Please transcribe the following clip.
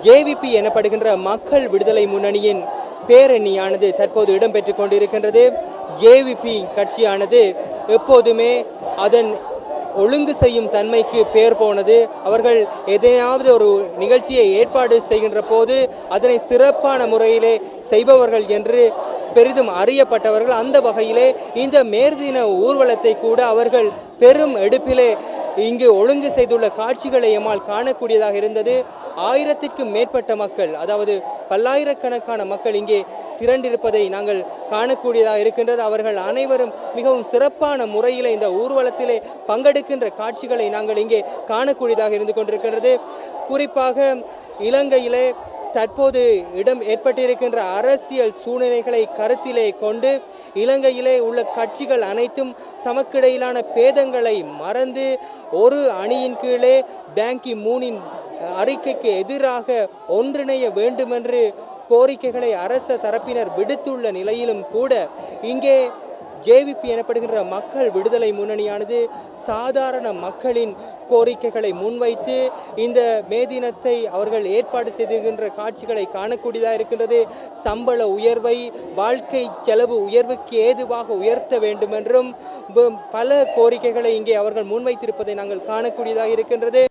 JVP எனப்படுகின்ற மக்கள் விடுதலை முன்னணியின் பேரணியானது தற்போது இடம்பெற்றுக் கொண்டிருக்கின்றது. ஜேவிபி கட்சியானது எப்போதுமே அதன் ஒழுங்கு செய்யும் தன்மைக்கு பேர் போனது. அவர்கள் எதையாவது ஒரு நிகழ்ச்சியை ஏற்பாடு செய்கின்ற போது அதனை சிறப்பான முறையிலே செய்பவர்கள் என்று பெரிதும் அறியப்பட்டவர்கள். அந்த வகையிலே இந்த மேர்தின ஊர்வலத்தை கூட அவர்கள் பெரும் எடுப்பிலே இங்கு ஒழுங்கு செய்துள்ள காட்சிகளை எம்மால் காணக்கூடியதாக இருந்தது. 1000க்கும் மேற்பட்ட மக்கள், அதாவது பல்லாயிரக்கணக்கான மக்கள் இங்கே திரண்டிருப்பதை நாங்கள் காணக்கூடியதாக இருக்கின்றது. அவர்கள் அனைவரும் மிகவும் சிறப்பான முறையில் இந்த ஊர்வலத்திலே பங்கெடுக்கின்ற காட்சிகளை நாங்கள் இங்கே காணக்கூடியதாக இருந்து கொண்டிருக்கின்றது. குறிப்பாக இலங்கையிலே தற்போது ஏற்பட்டிருக்கின்ற அரசியல் சூழ்நிலைகளை கருத்திலே கொண்டு இலங்கையிலே உள்ள கட்சிகள் அனைத்தும் தமக்கிடையிலான பேதங்களை மறந்து ஒரு அணியின் கீழே பான் கி மூனின் அறிக்கைக்கு எதிராக ஒன்றிணைய வேண்டுமென்று கோரிக்கைகளை அரச தரப்பினர் விடுத்துள்ள நிலையிலும் கூட இங்கே ஜேவிபி எனப்படுகின்ற மக்கள் விடுதலை முன்னணியானது சாதாரண மக்களின் கோரிக்கைகளை முன்வைத்து இந்த மே தினத்தை அவர்கள் ஏற்பாடு செய்திருக்கின்ற காட்சிகளை காணக்கூடியதாக இருக்கின்றது. சம்பள உயர்வை வாழ்க்கை செலவு உயர்வுக்கு ஏதுவாக உயர்த்த வேண்டும் என்றும் பல கோரிக்கைகளை இங்கே அவர்கள் முன்வைத்திருப்பதை நாங்கள் காணக்கூடியதாக இருக்கின்றது.